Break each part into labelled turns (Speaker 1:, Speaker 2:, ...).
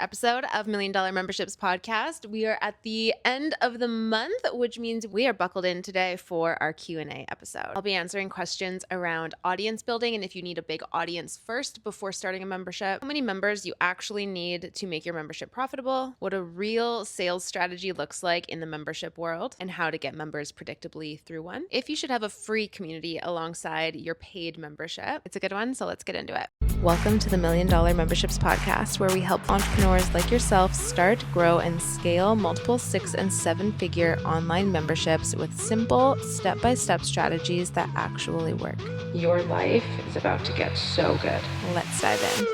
Speaker 1: episode of Million Dollar Memberships Podcast. We are at the end of the month, which means we are buckled in today for our Q&A episode. I'll be answering questions around audience building and if you need a big audience first before starting a membership, how many members you actually need to make your membership profitable, what a real sales strategy looks like in the membership world, and how to get members predictably through one. If you should have a free community alongside your paid membership. It's a good one, so let's get into it. Welcome to the Million Dollar Memberships Podcast, where we help entrepreneurs like yourself start, grow, and scale multiple 6- and 7-figure online memberships with simple, step-by-step strategies that actually work.
Speaker 2: Your life is about to get so good.
Speaker 1: Let's dive in.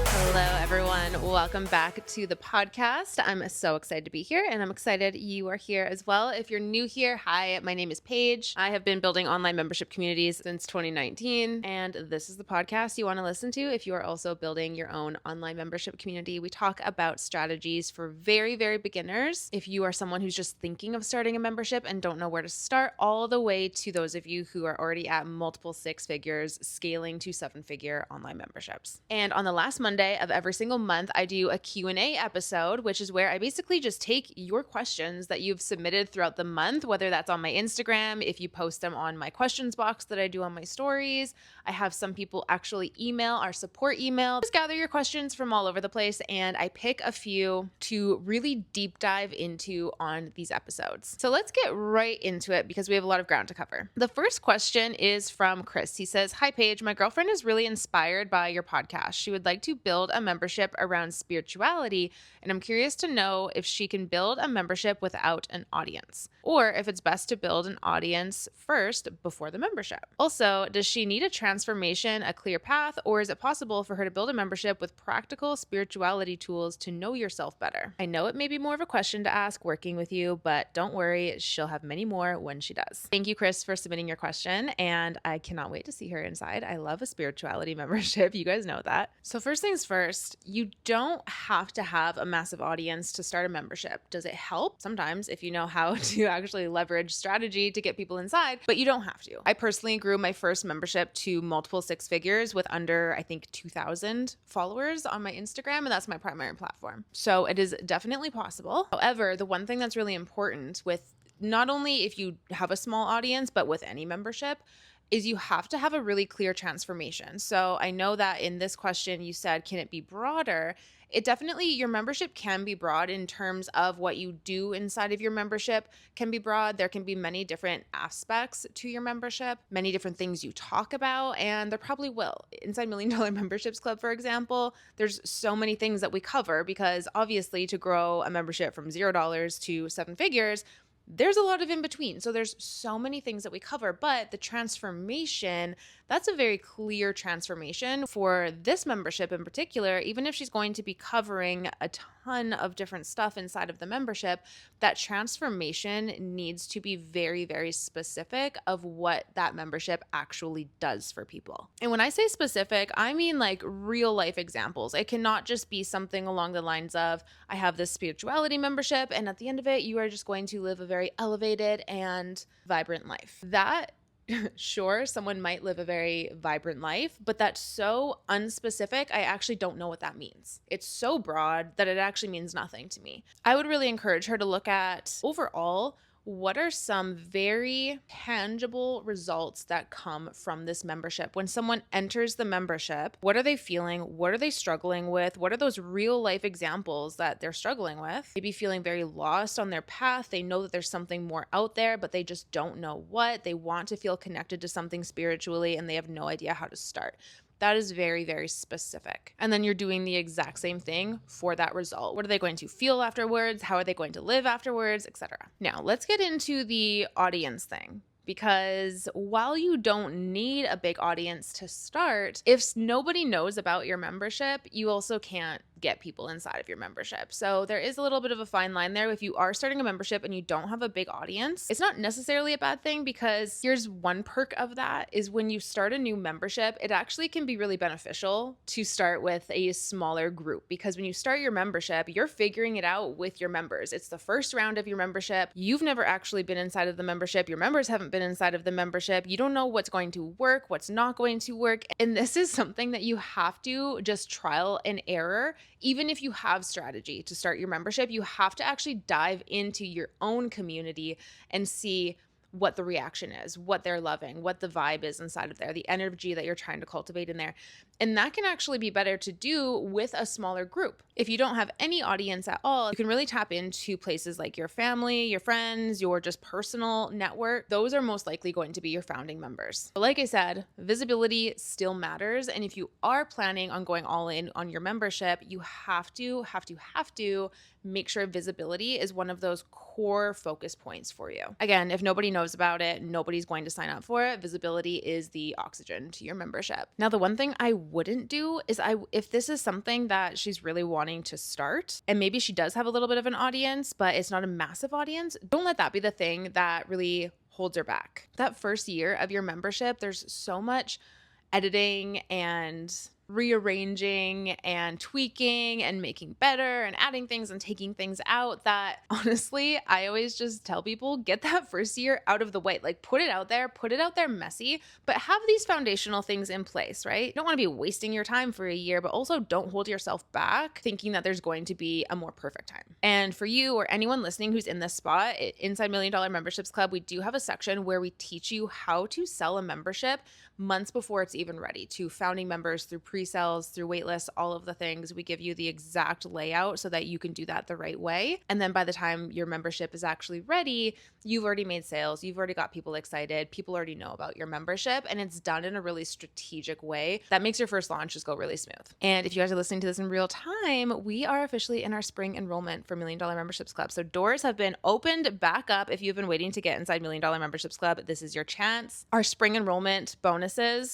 Speaker 1: Hello, everyone. Welcome back to the podcast. I'm so excited to be here, and I'm excited you are here as well. If you're new here, hi, my name is Paige. I have been building online membership communities since 2019, and this is the podcast you want to listen to if you are also building your own online membership community. We talk about strategies for very, very beginners. If you are someone who's just thinking of starting a membership and don't know where to start, all the way to those of you who are already at multiple 6 figures, scaling to 7-figure online memberships. And on the last Monday of every single month, I do a Q&A episode, which is where I basically just take your questions that you've submitted throughout the month, whether that's on my Instagram, if you post them on my questions box that I do on my stories. I have some people actually email our support email. Just gather your questions from all over the place, and I pick a few to really deep dive into on these episodes. So let's get right into it because we have a lot of ground to cover. The first question is from Chris. He says, "Hi Paige, my girlfriend is really inspired by your podcast. She would like to build a membership around spirituality, and I'm curious to know if she can build a membership without an audience, or if it's best to build an audience first before the membership. Also, does she need a transformation, a clear path, or is it possible for her to build a membership with practical spirituality tools to know yourself better? I know it may be more of a question to ask working with you, but don't worry, she'll have many more when she does." Thank you, Chris, for submitting your question, and I cannot wait to see her inside. I love a spirituality membership. You guys know that. So first things first, you don't have to have a massive audience to start a membership. Does it help? Sometimes, if you know how to actually leverage strategy to get people inside, but you don't have to. I personally grew my first membership to multiple 6 figures with under, I think, 2,000 followers on my Instagram, and that's my primary platform. So it is definitely possible. However, the one thing that's really important with not only if you have a small audience, but with any membership, is you have to have a really clear transformation. So I know that in this question you said, can it be broader? It definitely, your membership can be broad in terms of what you do inside of your membership can be broad. There can be many different aspects to your membership, many different things you talk about, and there probably will. Inside Million Dollar Memberships Club, for example, there's so many things that we cover because obviously to grow a membership from $0 to 7 figures, there's a lot of in between. So there's so many things that we cover, but the transformation, that's a very clear transformation for this membership in particular. Even if she's going to be covering a ton of different stuff inside of the membership, that transformation needs to be very, very specific of what that membership actually does for people. And when I say specific, I mean like real life examples. It cannot just be something along the lines of, I have this spirituality membership, and at the end of it, you are just going to live a very elevated and vibrant life. That, sure, someone might live a very vibrant life, but that's so unspecific, I actually don't know what that means. It's so broad that it actually means nothing to me. I would really encourage her to look at overall, what are some very tangible results that come from this membership? When someone enters the membership, what are they feeling? What are they struggling with? What are those real life examples that they're struggling with? Maybe feeling very lost on their path. They know that there's something more out there, but they just don't know what. They want to feel connected to something spiritually, and they have no idea how to start. That is very, very specific. And then you're doing the exact same thing for that result. What are they going to feel afterwards? How are they going to live afterwards, etc. Now, let's get into the audience thing. Because while you don't need a big audience to start, if nobody knows about your membership, you also can't get people inside of your membership. So there is a little bit of a fine line there. If you are starting a membership and you don't have a big audience, it's not necessarily a bad thing, because here's one perk of that is when you start a new membership, it actually can be really beneficial to start with a smaller group, because when you start your membership, you're figuring it out with your members. It's the first round of your membership. You've never actually been inside of the membership. Your members haven't been inside of the membership. You don't know what's going to work, what's not going to work. And this is something that you have to just trial and error. Even if you have strategy to start your membership, you have to actually dive into your own community and see what the reaction is, what they're loving, what the vibe is inside of there, the energy that you're trying to cultivate in there. And that can actually be better to do with a smaller group. If you don't have any audience at all, you can really tap into places like your family, your friends, your just personal network. Those are most likely going to be your founding members. But like I said, visibility still matters. And if you are planning on going all in on your membership, you have to make sure visibility is one of those core focus points for you. Again, if nobody knows about it, nobody's going to sign up for it. Visibility is the oxygen to your membership. Now, the one thing I wouldn't do is if this is something that she's really wanting to start, and maybe she does have a little bit of an audience, but it's not a massive audience, don't let that be the thing that really holds her back. That first year of your membership, there's so much editing and rearranging and tweaking and making better and adding things and taking things out that honestly, I always just tell people, get that first year out of the way. Like put it out there messy, but have these foundational things in place, right? You don't want to be wasting your time for a year, but also don't hold yourself back thinking that there's going to be a more perfect time. And for you or anyone listening who's in this spot, inside $1 Million Memberships Club, we do have a section where we teach you how to sell a membership months before it's even ready, to founding members, through pre-sales, through waitlists, all of the things. We give you the exact layout so that you can do that the right way. And then by the time your membership is actually ready, you've already made sales, you've already got people excited, people already know about your membership, and it's done in a really strategic way that makes your first launch just go really smooth. And if you guys are listening to this in real time, we are officially in our spring enrollment for $1 Million Memberships Club. So doors have been opened back up. If you've been waiting to get inside $1 Million Memberships Club, this is your chance. Our spring enrollment bonuses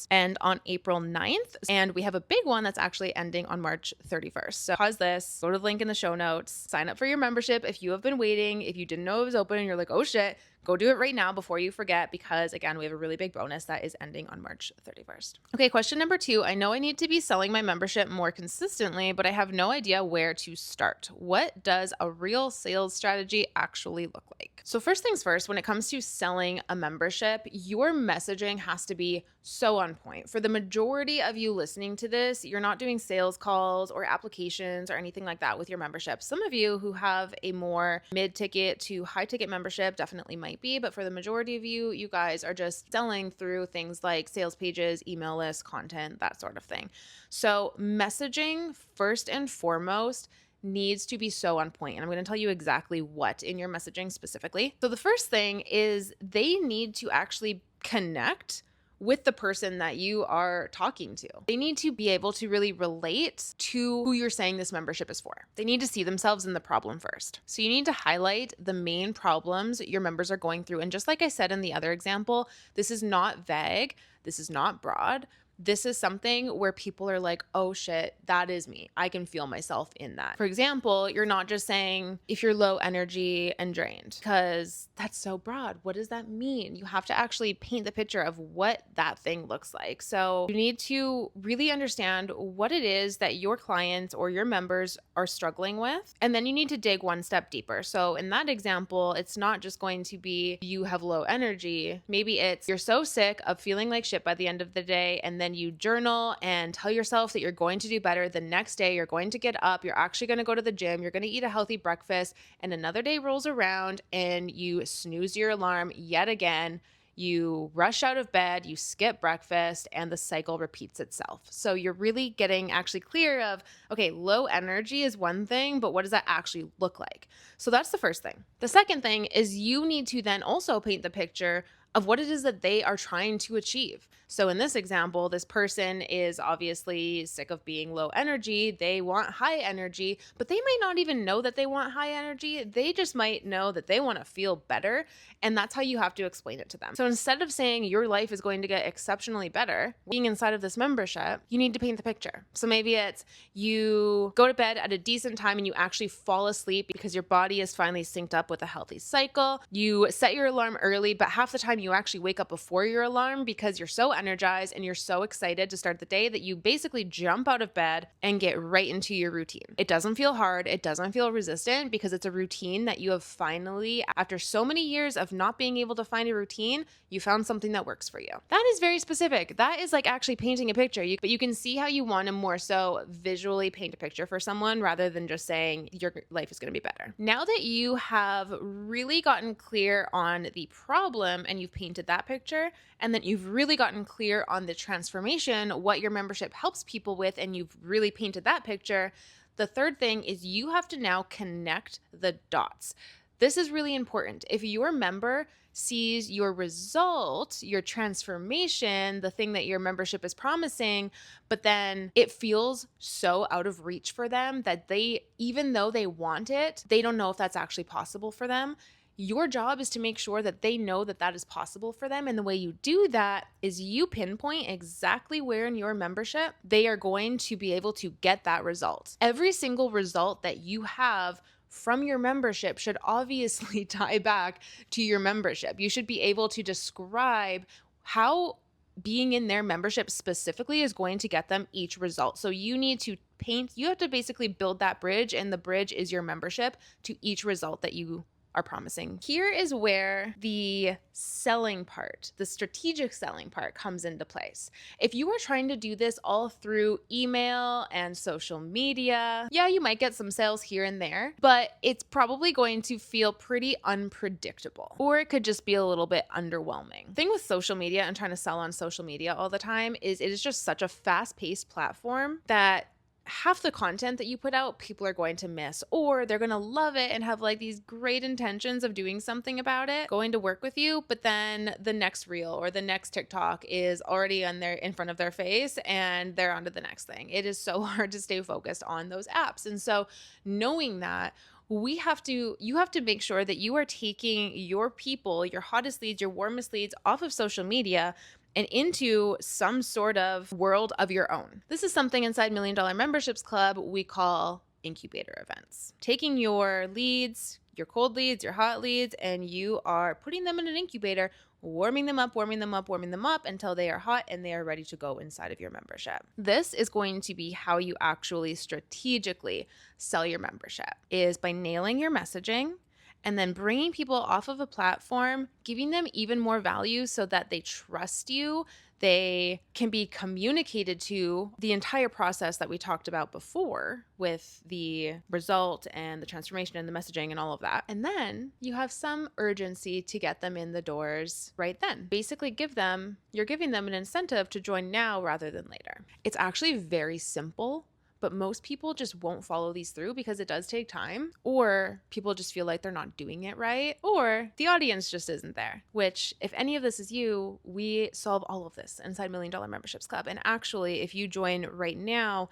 Speaker 1: end on April 9th, and we have a big one that's actually ending on March 31st. So pause this, go to the link in the show notes, sign up for your membership if you have been waiting. If you didn't know it was open and you're like, oh shit, go do it right now before you forget, because again, we have a really big bonus that is ending on March 31st. Okay, question number 2. I know I need to be selling my membership more consistently, but I have no idea where to start. What does a real sales strategy actually look like? So first things first, when it comes to selling a membership, your messaging has to be so on point. For the majority of you listening to this, you're not doing sales calls or applications or anything like that with your membership. Some of you who have a more mid-ticket to high-ticket membership definitely might be, but for the majority of you, you guys are just selling through things like sales pages, email lists, content, that sort of thing. So messaging, first and foremost, needs to be so on point. And I'm going to tell you exactly what in your messaging specifically. So the first thing is they need to actually connect with the person that you are talking to. They need to be able to really relate to who you're saying this membership is for. They need to see themselves in the problem first. So you need to highlight the main problems your members are going through. And just like I said in the other example, this is not vague. This is not broad. This is something where people are like, oh shit, that is me. I can feel myself in that. For example, you're not just saying if you're low energy and drained, because that's so broad. What does that mean? You have to actually paint the picture of what that thing looks like. So you need to really understand what it is that your clients or your members are struggling with. And then you need to dig one step deeper. So in that example, it's not just going to be you have low energy. Maybe it's you're so sick of feeling like shit by the end of the day, and then you journal and tell yourself that you're going to do better. The next day, you're going to get up, you're actually going to go to the gym, you're going to eat a healthy breakfast, and another day rolls around and you snooze your alarm yet again. You rush out of bed, you skip breakfast, and the cycle repeats itself. So you're really getting actually clear of, okay, low energy is one thing, but what does that actually look like? So that's the first thing. The second thing is you need to then also paint the picture of what it is that they are trying to achieve. So in this example, this person is obviously sick of being low energy. They want high energy, but they might not even know that they want high energy. They just might know that they want to feel better. And that's how you have to explain it to them. So instead of saying your life is going to get exceptionally better, being inside of this membership, you need to paint the picture. So maybe it's you go to bed at a decent time and you actually fall asleep because your body is finally synced up with a healthy cycle. You set your alarm early, but half the time you actually wake up before your alarm because you're so energized and you're so excited to start the day that you basically jump out of bed and get right into your routine. It doesn't feel hard. It doesn't feel resistant because it's a routine that you have finally, after so many years of not being able to find a routine, you found something that works for you. That is very specific. That is like actually painting a picture, but you can see how you want to more so visually paint a picture for someone rather than just saying your life is going to be better. Now that you have really gotten clear on the problem and you've painted that picture, and then you've really gotten clear on the transformation, what your membership helps people with, and you've really painted that picture, the third thing is you have to now connect the dots. This is really important. If your member sees your result, your transformation, the thing that your membership is promising, but then it feels so out of reach for them that they, even though they want it, they don't know if that's actually possible for them. Your job is to make sure that they know that that is possible for them. And the way you do that is you pinpoint exactly where in your membership they are going to be able to get that result. Every single result that you have from your membership should obviously tie back to your membership. You should be able to describe how being in their membership specifically is going to get them each result. So you need to you have to basically build that bridge, and the bridge is your membership to each result that you are promising. Here is where the selling part, the strategic selling part comes into place. If you are trying to do this all through email and social media, yeah, you might get some sales here and there, but it's probably going to feel pretty unpredictable, or it could just be a little bit underwhelming. The thing with social media and trying to sell on social media all the time is it is just such a fast-paced platform that half the content that you put out, people are going to miss, or they're going to love it and have like these great intentions of doing something about it, going to work with you. But then the next reel or the next TikTok is already in front of their face and they're on to the next thing. It is so hard to stay focused on those apps. And so knowing that, you have to make sure that you are taking your people, your hottest leads, your warmest leads off of social media and into some sort of world of your own. This is something inside $1 Million Memberships Club we call incubator events. Taking your leads, your cold leads, your hot leads, and you are putting them in an incubator, warming them up until they are hot and they are ready to go inside of your membership. This is going to be how you actually strategically sell your membership, is by nailing your messaging, and then bringing people off of a platform, giving them even more value so that they trust you. They can be communicated to the entire process that we talked about before with the result and the transformation and the messaging and all of that. And then you have some urgency to get them in the doors right then. Basically you're giving them an incentive to join now rather than later. It's actually very simple, but most people just won't follow these through because it does take time, or people just feel like they're not doing it right, or the audience just isn't there, which if any of this is you, we solve all of this inside $1 Million Memberships Club. And actually, if you join right now,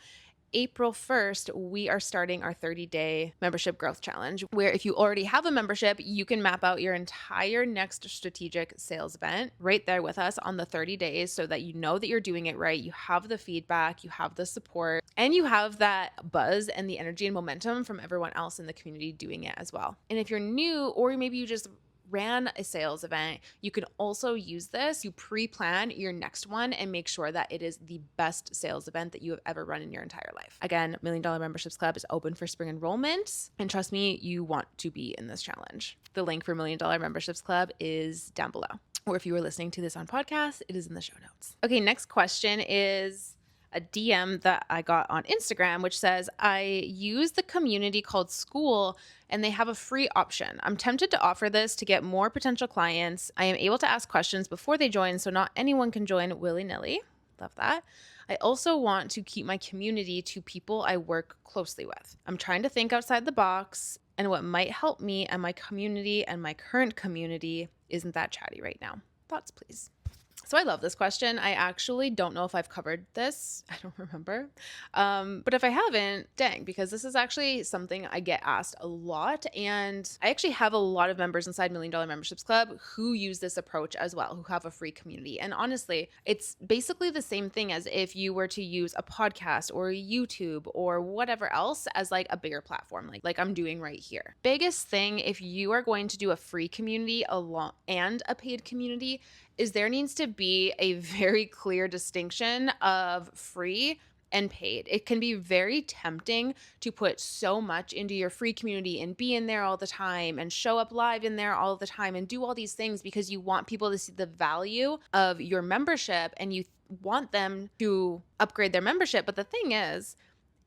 Speaker 1: April 1st, we are starting our 30-day membership growth challenge, where if you already have a membership, you can map out your entire next strategic sales event right there with us on the 30 days so that you know that you're doing it right. You have the feedback, you have the support, and you have that buzz and the energy and momentum from everyone else in the community doing it as well. And if you're new, or maybe you just ran a sales event, you can also use this. You pre-plan your next one and make sure that it is the best sales event that you have ever run in your entire life. Again, $1 Million Memberships Club is open for spring enrollment. And trust me, you want to be in this challenge. The link for $1 Million Memberships Club is down below. Or if you were listening to this on podcast, it is in the show notes. Okay, next question is a DM that I got on Instagram, which says, I use the community called School and they have a free option. I'm tempted to offer this to get more potential clients. I am able to ask questions before they join, so not anyone can join willy-nilly. Love that. I also want to keep my community to people I work closely with. I'm trying to think outside the box and what might help me and my community, and my current community isn't that chatty right now. Thoughts, please. So I love this question. I actually don't know if I've covered this. I don't remember. But if I haven't, dang, because this is actually something I get asked a lot. And I actually have a lot of members inside $1 Million Memberships Club who use this approach as well, who have a free community. And honestly, it's basically the same thing as if you were to use a podcast or YouTube or whatever else as like a bigger platform, like I'm doing right here. Biggest thing, if you are going to do a free community and a paid community, is there needs to be a very clear distinction of free and paid. It can be very tempting to put so much into your free community and be in there all the time and show up live in there all the time and do all these things because you want people to see the value of your membership and you want them to upgrade their membership. But the thing is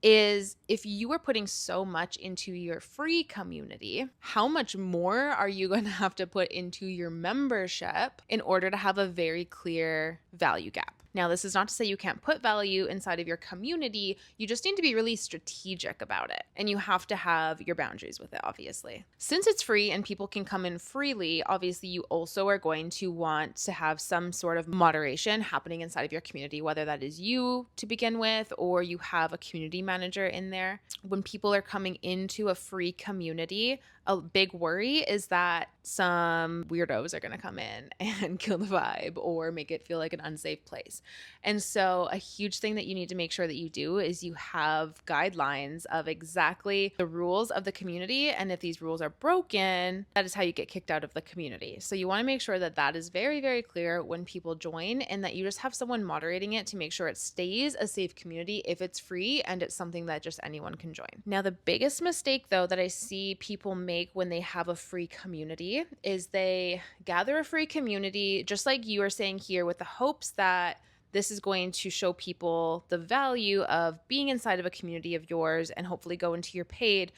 Speaker 1: if you are putting so much into your free community, how much more are you going to have to put into your membership in order to have a very clear value gap? Now, this is not to say you can't put value inside of your community. You just need to be really strategic about it. And you have to have your boundaries with it, obviously. Since it's free and people can come in freely, obviously you also are going to want to have some sort of moderation happening inside of your community, whether that is you to begin with or you have a community manager in there. When people are coming into a free community, a big worry is that some weirdos are going to come in and kill the vibe or make it feel like an unsafe place. And so a huge thing that you need to make sure that you do is you have guidelines of exactly the rules of the community. And if these rules are broken, that is how you get kicked out of the community. So you want to make sure that that is very, very clear when people join and that you just have someone moderating it to make sure it stays a safe community if it's free and it's something that just anyone can join. Now, the biggest mistake though that I see people make when they have a free community is they gather a free community, just like you are saying here, with the hopes that this is going to show people the value of being inside of a community of yours and hopefully go into your paid.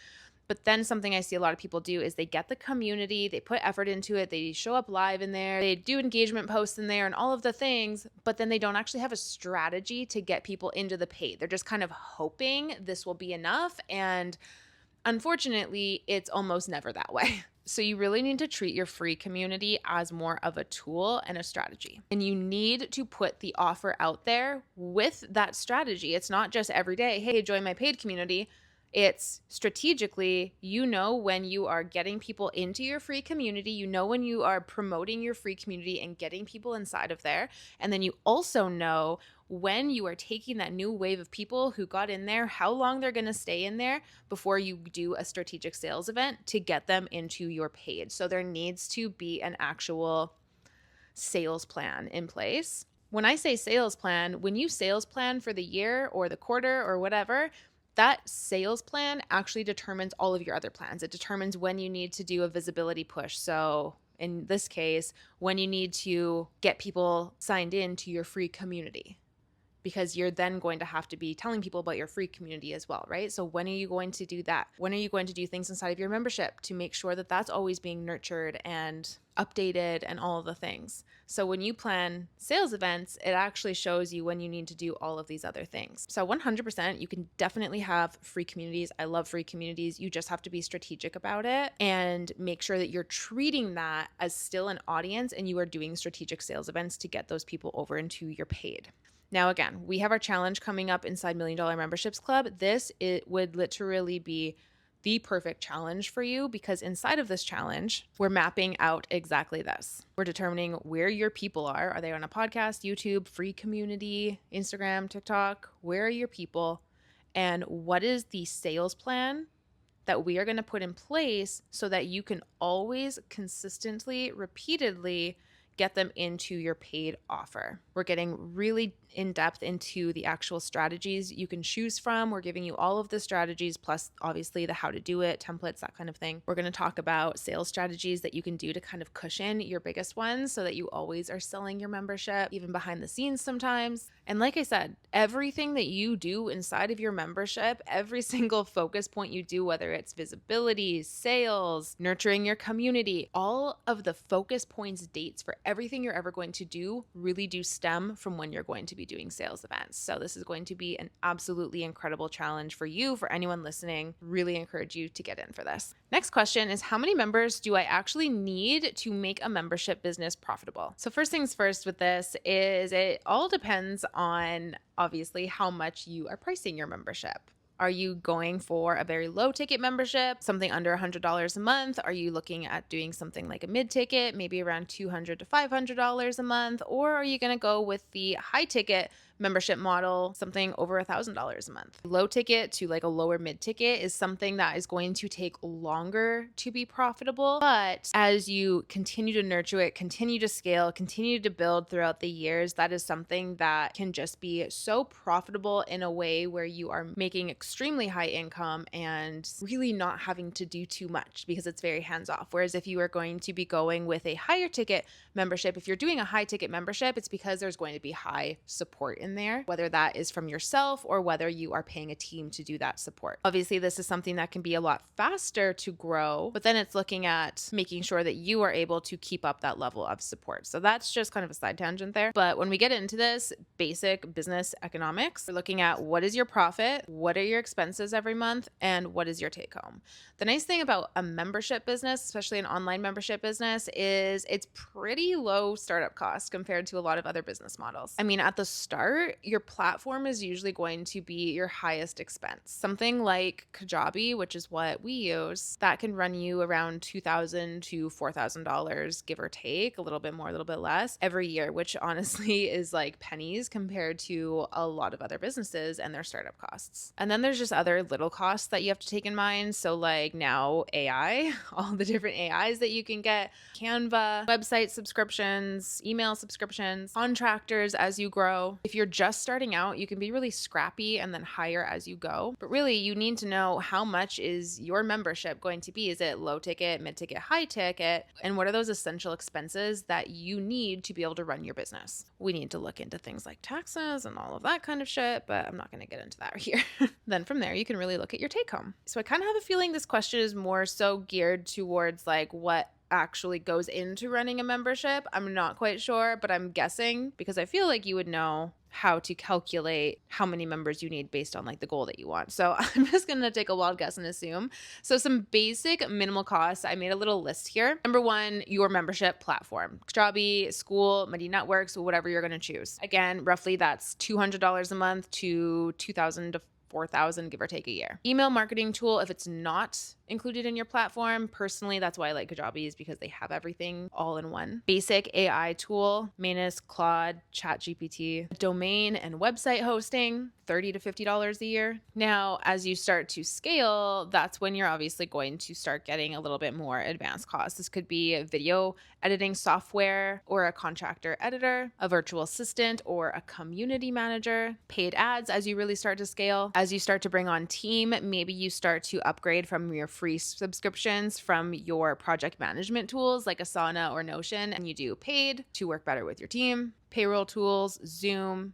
Speaker 1: But then something I see a lot of people do is they get the community, they put effort into it, they show up live in there, they do engagement posts in there and all of the things, but then they don't actually have a strategy to get people into the paid. They're just kind of hoping this will be enough. And unfortunately, it's almost never that way. So you really need to treat your free community as more of a tool and a strategy. And you need to put the offer out there with that strategy. It's not just every day, hey, join my paid community. It's strategically, when you are getting people into your free community, when you are promoting your free community and getting people inside of there. And then you also know when you are taking that new wave of people who got in there, how long they're going to stay in there before you do a strategic sales event to get them into your paid. So there needs to be an actual sales plan in place. When I say sales plan, when you sales plan for the year or the quarter or whatever, that sales plan actually determines all of your other plans. It determines when you need to do a visibility push. So in this case, when you need to get people signed in to your free community, because you're then going to have to be telling people about your free community as well, right? So when are you going to do that? When are you going to do things inside of your membership to make sure that that's always being nurtured and updated and all of the things? So when you plan sales events, it actually shows you when you need to do all of these other things. So 100%, you can definitely have free communities. I love free communities. You just have to be strategic about it and make sure that you're treating that as still an audience and you are doing strategic sales events to get those people over into your paid. Now, again, we have our challenge coming up inside $1 Million Memberships Club. It would literally be the perfect challenge for you because inside of this challenge, we're mapping out exactly this. We're determining where your people are. Are they on a podcast, YouTube, free community, Instagram, TikTok? Where are your people? And what is the sales plan that we are going to put in place so that you can always consistently, repeatedly get them into your paid offer. We're getting really in depth into the actual strategies you can choose from. We're giving you all of the strategies, plus obviously the how to do it, templates, that kind of thing. We're going to talk about sales strategies that you can do to kind of cushion your biggest ones so that you always are selling your membership, even behind the scenes sometimes. And like I said, everything that you do inside of your membership, every single focus point you do, whether it's visibility, sales, nurturing your community, all of the focus points, dates for everything you're ever going to do really do stem from when you're going to be be doing sales events. So this is going to be an absolutely incredible challenge for you, for anyone listening. Really encourage you to get in for this. Next question is, how many members do I actually need to make a membership business profitable? So first things first with this is it all depends on obviously how much you are pricing your membership. Are you going for a very low ticket membership, something under $100 a month? Are you looking at doing something like a mid ticket, maybe around $200 to $500 a month? Or are you going to go with the high ticket membership model, something over $1,000 a month? Low ticket to like a lower mid ticket is something that is going to take longer to be profitable. But as you continue to nurture it, continue to scale, continue to build throughout the years, that is something that can just be so profitable in a way where you are making extremely high income and really not having to do too much because it's very hands off. Whereas if you are going to be going with a higher ticket membership, if you're doing a high ticket membership, it's because there's going to be high support in there, whether that is from yourself or whether you are paying a team to do that support. Obviously, this is something that can be a lot faster to grow, but then it's looking at making sure that you are able to keep up that level of support. So that's just kind of a side tangent there. But when we get into this basic business economics, we're looking at what is your profit, what are your expenses every month, and what is your take home. The nice thing about a membership business, especially an online membership business, is it's pretty low startup cost compared to a lot of other business models. I mean, at the start, your platform is usually going to be your highest expense. Something like Kajabi, which is what we use, that can run you around $2,000 to $4,000, give or take, a little bit more, a little bit less every year, which honestly is like pennies compared to a lot of other businesses and their startup costs. And then there's just other little costs that you have to take in mind. So like now AI, all the different AIs that you can get, Canva, website subscriptions, email subscriptions, contractors as you grow. If you're just starting out, you can be really scrappy and then hire as you go. But really, you need to know how much is your membership going to be. Is it low ticket, mid ticket, high ticket? And what are those essential expenses that you need to be able to run your business? We need to look into things like taxes and all of that kind of shit, but I'm not going to get into that here. Then from there, you can really look at your take home. So I kind of have a feeling this question is more so geared towards like what actually goes into running a membership. I'm not quite sure, but I'm guessing because I feel like you would know how to calculate how many members you need based on like the goal that you want. So I'm just going to take a wild guess and assume. So some basic minimal costs. I made a little list here. Number one, your membership platform. Kajabi, School, Money Networks, whatever you're going to choose. Again, roughly that's $200 a month to $2,000 to $4,000, give or take a year. Email marketing tool, if it's not included in your platform, personally, that's why I like Kajabi, is because they have everything all in one. Basic AI tool, Manus, Claude, ChatGPT, domain and website hosting, $30 to $50 a year. Now, as you start to scale, that's when you're obviously going to start getting a little bit more advanced costs. This could be a video editing software or a contractor editor, a virtual assistant or a community manager, paid ads as you really start to scale. As you start to bring on team, maybe you start to upgrade from your free subscriptions from your project management tools like Asana or Notion, and you do paid to work better with your team. Payroll tools, Zoom,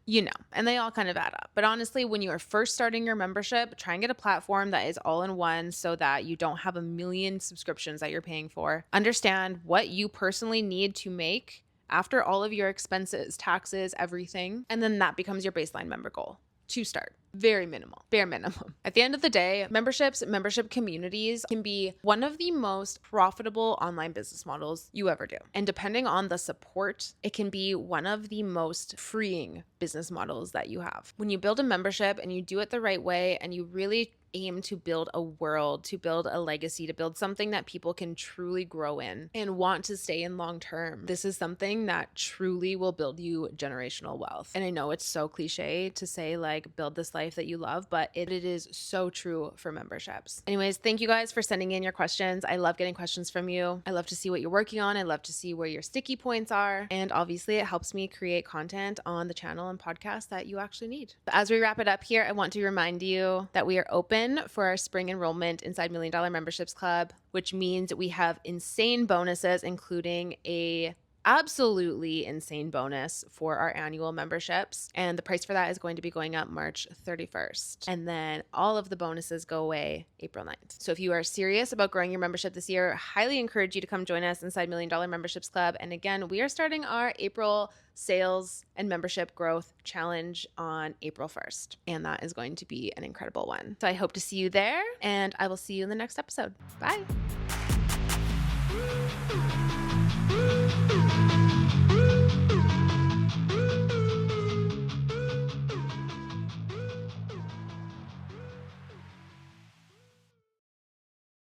Speaker 1: and they all kind of add up. But honestly, when you are first starting your membership, try and get a platform that is all in one so that you don't have a million subscriptions that you're paying for. Understand what you personally need to make after all of your expenses, taxes, everything, and then that becomes your baseline member goal to start. Very minimal, bare minimum. At the end of the day, membership communities can be one of the most profitable online business models you ever do. And depending on the support, it can be one of the most freeing business models that you have. When you build a membership and you do it the right way and you really aim to build a world, to build a legacy, to build something that people can truly grow in and want to stay in long term. This is something that truly will build you generational wealth. And I know it's so cliche to say like build this life that you love, but it is so true for memberships. Anyways, thank you guys for sending in your questions. I love getting questions from you. I love to see what you're working on. I love to see where your sticky points are. And obviously it helps me create content on the channel and podcast that you actually need. But as we wrap it up here, I want to remind you that we are open for our spring enrollment inside $1 Million Memberships Club, which means we have insane bonuses, including a absolutely insane bonus for our annual memberships. And the price for that is going to be going up March 31st. And then all of the bonuses go away April 9th. So if you are serious about growing your membership this year, I highly encourage you to come join us inside $1 Million Memberships Club. And again, we are starting our April sales and membership growth challenge on April 1st. And that is going to be an incredible one. So I hope to see you there, and I will see you in the next episode. Bye.